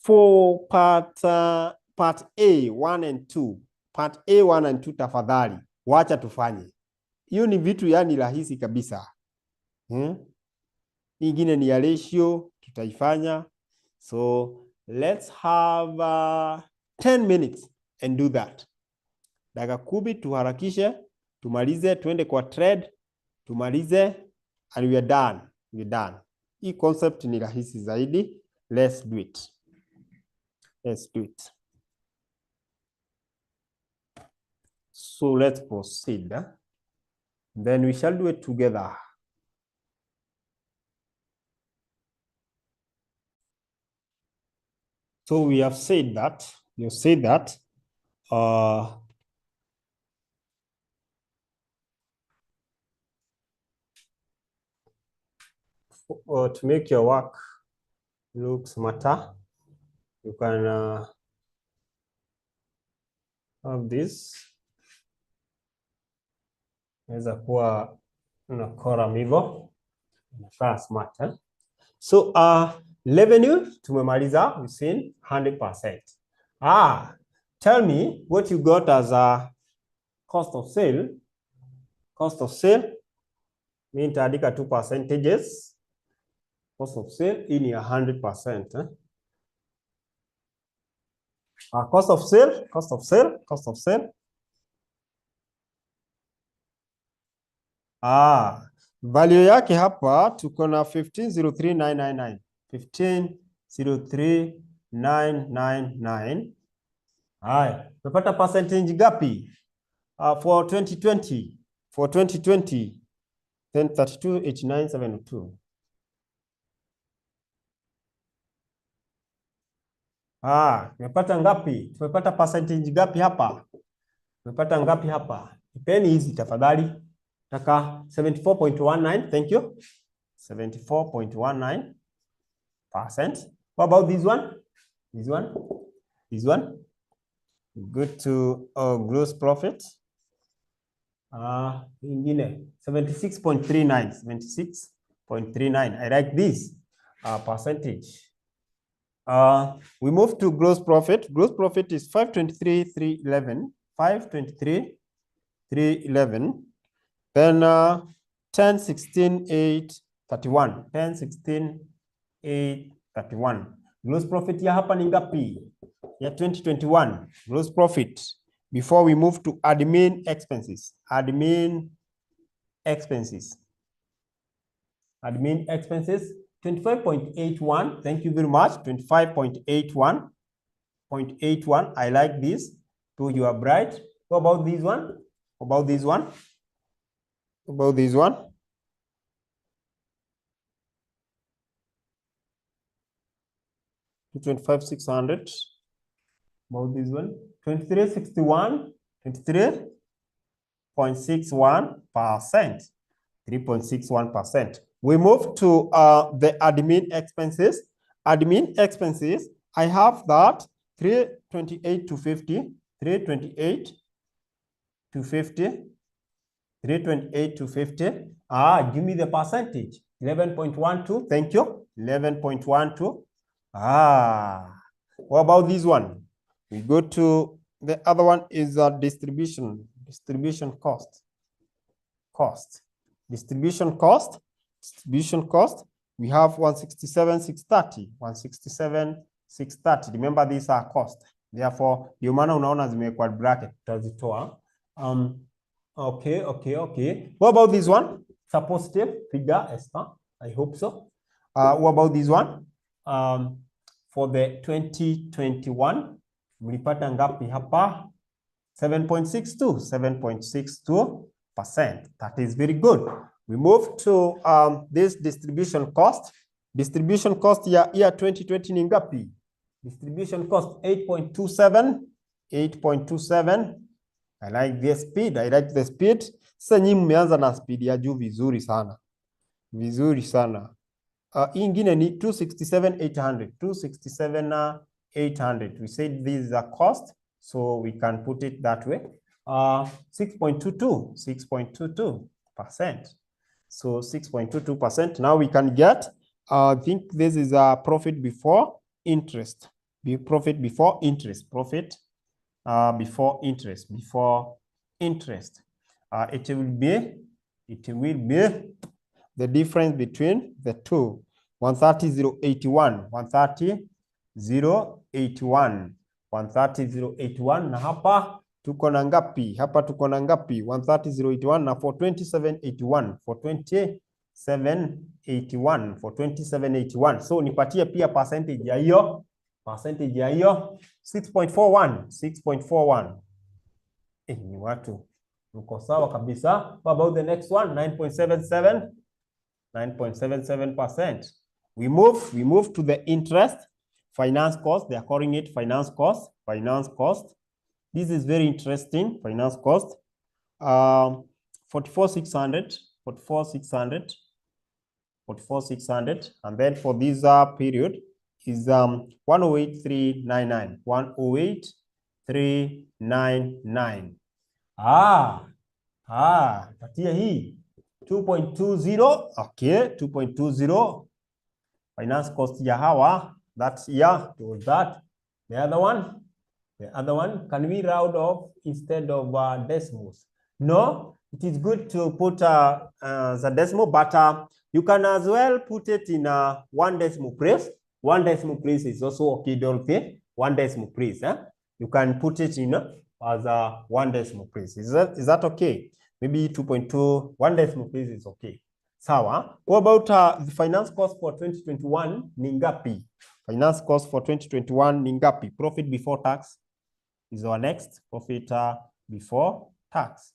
for part A, 1 and 2. Part A, 1 and 2 tafadhali. Wacha tufanye. Hiyo ni vitu yani rahisi kabisa. Ingine ni ya ratio, tutaifanya. So, let's have 10 minutes and do that. Dakika 10 tuharakishe, tumalize, tuende kwa trade, tumalize, and we are done. We are done. Hii concept ni rahisi zaidi. Let's do it. Let's do it. So let's proceed. Then we shall do it together. So we have said that. You said that. To make your work look smarter, you can have this. Naweza kuwa unakora hivyo. Unakaa smart. So revenue tumemaliza, we've seen 100%. Tell me what you got as a cost of sale. Cost of sale. Mimi nitaandika 2 percentages. Cost of sale in 100%. Cost of sale. Value yake hapa tuko na 15,03,999. 15,03,999. Tunapata percentage gapi? For 2020. For 2020, then 32,89,72. Tumepata ngapi? Tumepata percentage gapi hapa? Tumepata ngapi hapa? Ipeni hizi tafadhali. Taka 74.19, thank you. 74.19%. What about this one? This one? This one? Good to gross profit. Ingine 76.39. 76.39. I like this percentage. We move to gross profit. Gross profit is 523,311. 523,311. Then 1016,831. 1016,831. Gross profit ya hapa ni ngapi? Ya 2021. Gross profit. Before we move to admin expenses. Admin expenses. Admin expenses. 25.81. Thank you very much. 25.81. 0.81. I like this. So you are bright. What about this one? What about this one? About this one? 25,600. About this one? 2361. 23.61%. 3.61%. We move to the admin expenses. Admin expenses, I have that 328,250. 328,250. 328,250. Give me the percentage. 11.12. Thank you. 11.12. What about this one? We go to The other one is distribution cost. Distribution cost. We have 167,630. 167,630. Remember, these are cost. Therefore, ndio maana unaona zimewekwa bracket, tutazitoa. Okay. What about this one? It's a positive figure, Esther. I hope so. What about this one? For the 2021, mlipata ngapi hapa? 7.62%. That is very good. We move to this distribution cost. Distribution cost year 2020 ni ngapi? Distribution cost 8.27. I like the speed. Sasa nyinyi mmeanza na speed ya juu vizuri sana. Hii ingine ni 267,800. 267,800. We said this is a cost, so we can put it that way. 6.22%. So 6.22%. Now we can get, I think this is a profit before interest. Profit before interest. It will be the difference between the two. 130,081. 130,081. 130,081. Na hapa tuko na ngapi? 130,081 na 427,81. 427,81. So nipatie pia percentage ya hiyo. 6.41. Ni watu. Uko sawa kabisa. What about the next one? 9.77. 9.77%. We move to the interest. Finance cost. They are calling it finance cost. This is very interesting. Finance cost. 44,600. 44,600. And then for this period is 108,399. 108,399. Patia hii 2.20. Okay, 2.20. Finance cost ya hawa. That's to that. The other one, can we round off instead of decimals? No, it is good to put the decimal, but you can as well put it in one decimal place. One decimal place is also okay, Dorothy. One decimal place. You can put it in as one decimal place. Is that okay? Maybe 2.2. One decimal place is okay. Sawa. What about the finance cost for 2021? Ni ngapi? Finance cost for 2021 ni ngapi? Profit before tax is our next. Profit before tax.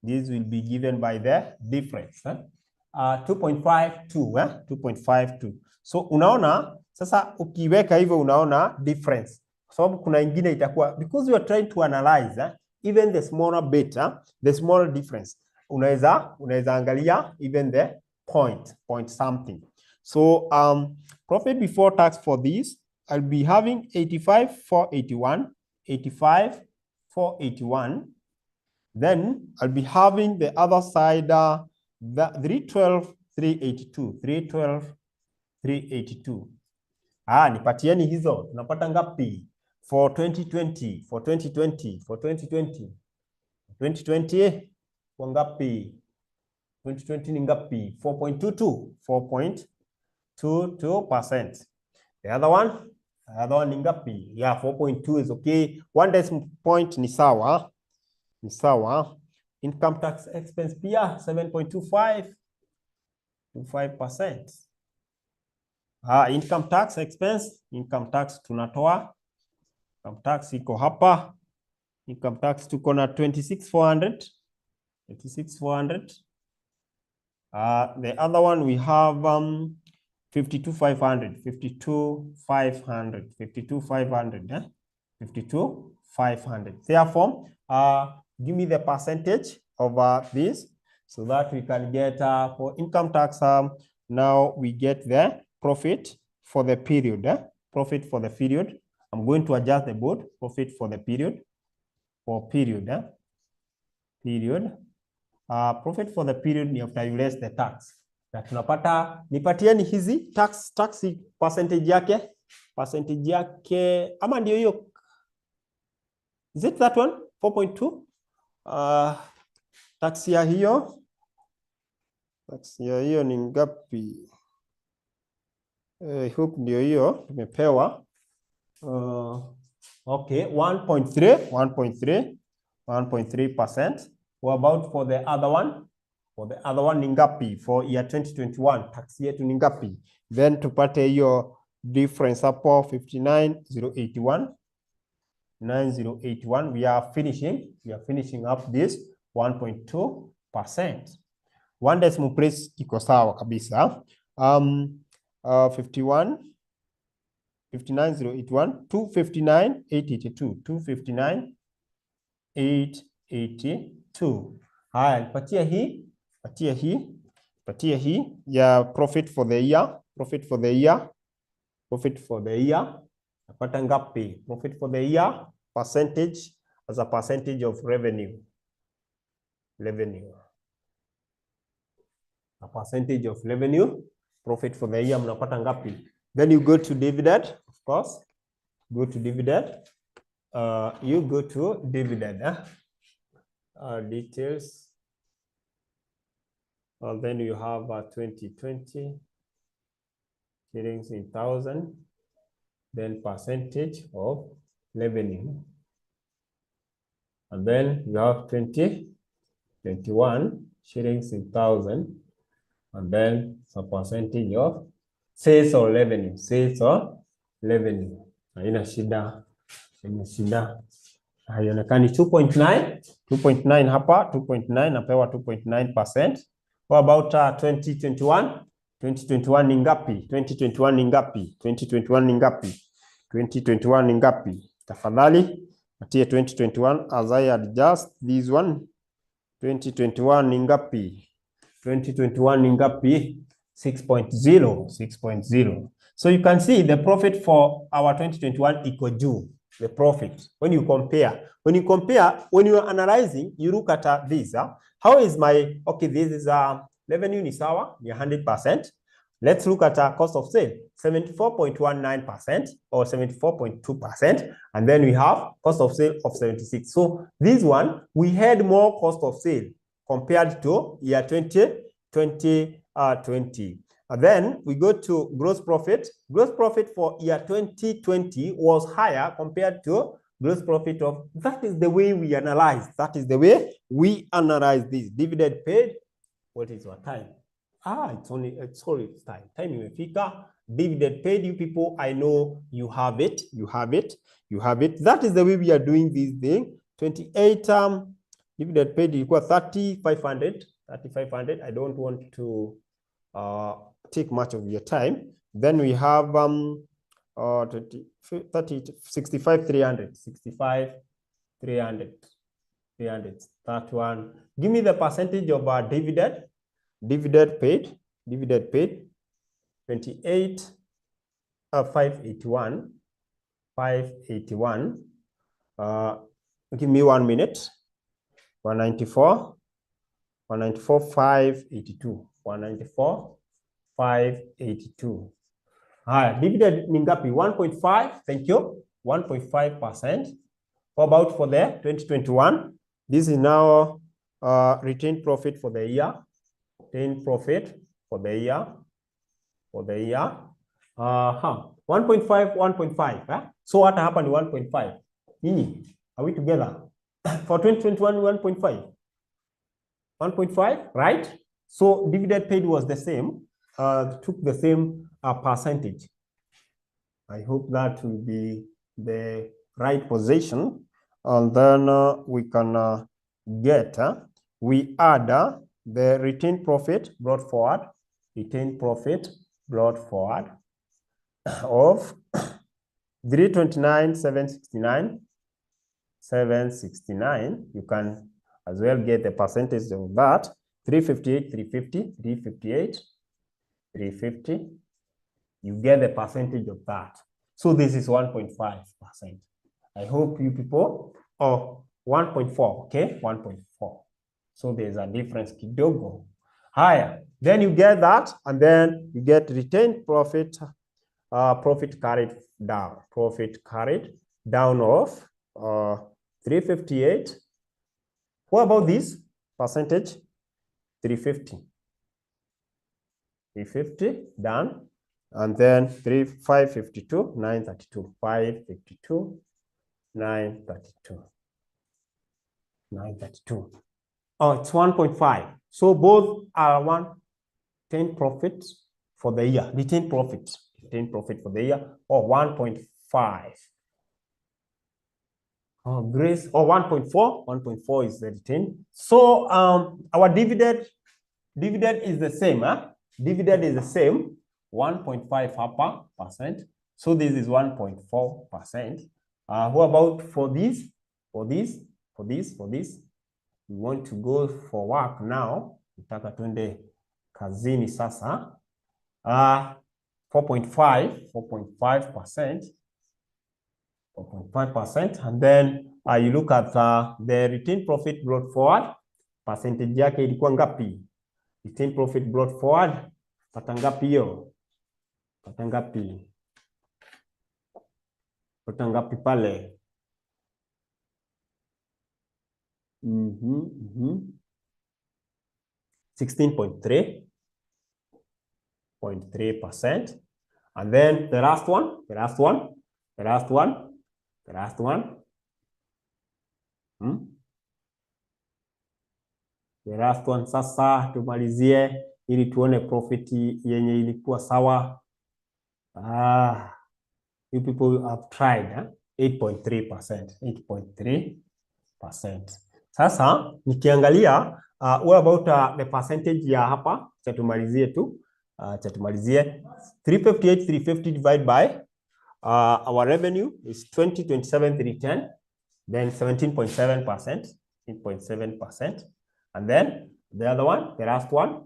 This will be given by the difference. 2.52. 2.52. So unaona, sasa ukiweka hivyo unaona difference. Kwa sababu kuna ingine itakuwa, because you are trying to analyze even the smaller bit, the smaller difference. Unaweza angalia even the point something. So profit before tax for this, I'll be having 85,481. 85,481. Then I'll be having the other side, the 312,382. 312,382. Nipatieni hizo. Tunapata ngapi? For 2020. 2020 kwa ngapi? 2020 ni ngapi? 4.22. 4.22%. The other one ni ngapi? Yeah, 4.2 is okay. One decimal point ni sawa. Income tax expense pia 7.25. 25%. Income tax expense, income tax tunatoa. Income tax iko hapa. Income tax tuko na 26,400. 26,400. The other one we have 52,500. 52,500. 52,500. 52,500. Therefore, give me the percentage of this so that we can get for income tax. Now we get the profit for the period. Profit for the period. I'm going to adjust the board. Profit for the period. For period. Profit for the period after you less the tax. Na tunapata nipatieni hizi tax percentage yake. Percentage yake ama ndio hiyo. Is it that one? 4.2? Tax year hiyo. Tax year hiyo ni ngapi? I hope ndio hiyo tumepewa. Okay, 1.3%. What about for the other one? For the other one ni ngapi? For year 2021, tax yetu ni ngapi? Then tupate hiyo difference hapo 59,081. 9081. We are finishing up this 1.2%. One decimal place iko sawa kabisa. 59,081, 259,882, 259,882. Haya, patia hii ya profit for the year, napata ngapi? Profit for the year, percentage as a percentage of revenue. A percentage of revenue, profit for the year mnapata ngapi? Then you go to dividend, of course. Go to dividend. You go to dividend. Details. Then you have 2020 shillings in thousand. Then percentage of revenue. And then you have 2021 shillings in thousand. And then a percentage of sales or revenue. Haina shida. Haionekani 2.9 hapa, 2.9 napewa 2.9%. What about 2021? 2021 ni ngapi? 2021 ni ngapi? Tafadhali atie 2021 as I adjust this one. 2021 ni ngapi? 2021 ni ngapi? 6.0. So you can see the profit for our 2021 equal juu. The profit. When you compare, when you are analyzing, you look at this. How is my, okay, this is revenue ni sawa, ni 100%. Let's look at cost of sale, 74.19% or 74.2%. And then we have cost of sale of 76. So this one, we had more cost of sale compared to year 2020. And then we go to gross profit. Gross profit for year 2020 was higher compared to gross profit of, that is the way we analyze. This. Dividend paid. What is your time? It's time. Time imefika. Dividend paid, you people, I know you have it. That is the way we are doing this thing. 28 dividend paid ilikuwa 3,500. I don't want to take much of your time. Then we have 65,300. That one. Give me the percentage of our dividend paid. 28 581. Give me 1 minute. 194 582. 194 582. Dividend ni ngapi? 1.5. Thank you. 1.5%. How about for the 2021? This is now retained profit for the year. Retained profit for the year. 1.5. So what happened? 1.5. Nini? Are we together? For 2021, 1.5. 1.5, right? So dividend paid was the same. Took the same percentage. I hope that will be the right position. And then we can get, we add the retained profit brought forward. Retained profit brought forward of 329,769. You can as well get the percentage of that. 358, 350, 358, 350. You get the percentage of that. So this is 1.5%. I hope you people, 1.4, okay? 1.4. So there's a difference kidogo. Higher. Then you get that, and then you get retained profit, profit carried down. Profit carried down of 358. What about this percentage? 350. 350, done. And then 552, 932. 552, 932. 932. Oh, it's 1.5. So both are 10 profits for the year. Retained profits. Retained profit for the year, or 1.5. Oh, Grace, or 1.4. 1.4 is the retained. So our dividend is the same. Huh? Dividend is the same. 1.5%. So this is 1.4%. What about for this? For this? We want to go for work now. Nataka twende kazini sasa. 4.5%. 4.5%. And then you look at the retained profit brought forward. Percentage yake ilikuwa ngapi? Retained profit brought forward. Pata ngapi hiyo? Pata ngapi? Pata ngapi pale? 16.3%. And then the last one. The last one sasa tumalizie ili tuone profit yenye ilikuwa sawa. You people have tried 8.3%. 8.3%. Sasa nikiangalia what about the percentage ya hapa? Chatumalizie tu. Chatumalizie 350 divided by our revenue is 27,310, then 17.7%. 17.7%. And then the other one, the last one,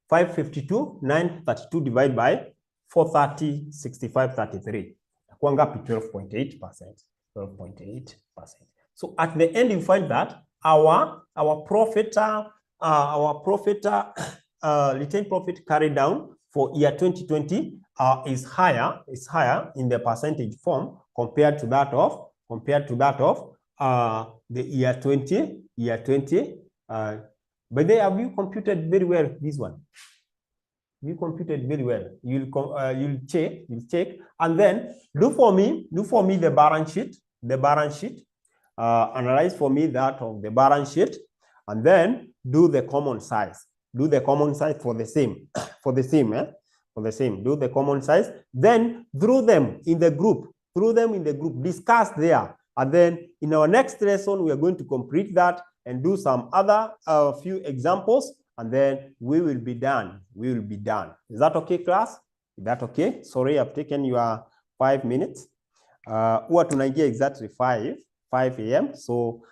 552,932 divided by 430,6533. Kwa ngapi? 12.8%. 12.8%. So at the end, you find that our profit, retained profit carried down for year 2020 is higher in the percentage form compared to that of the year 20. But they have you computed very well this one. You computed very well. You'll check, and then do for me the balance sheet. Analyze for me that of the balance sheet, and then do the common size. Do the common size for the same. For the same. Do the common size. Then throw them in the group. Discuss there. And then in our next lesson, we are going to complete that and do some other few examples, and then we will be done. Is that okay, class? Is that okay? Sorry, I've taken your 5 minutes. Huwa tunaingia exactly 5 a.m. So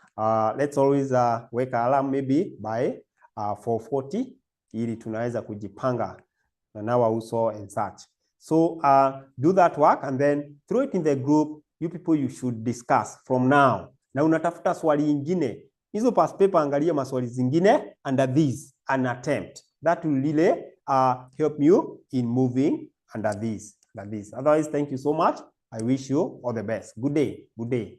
let's always wake alarm maybe by 4:40 ili tunaweza kujipanga na nawa uso and such. So do that work and then throw it in the group. You people, you should discuss from now. Na unatafuta swali ingine. Hizo past paper, angalia maswali zingine under this, an attempt. That will really help you in moving under this. Otherwise, thank you so much. I wish you all the best. Good day.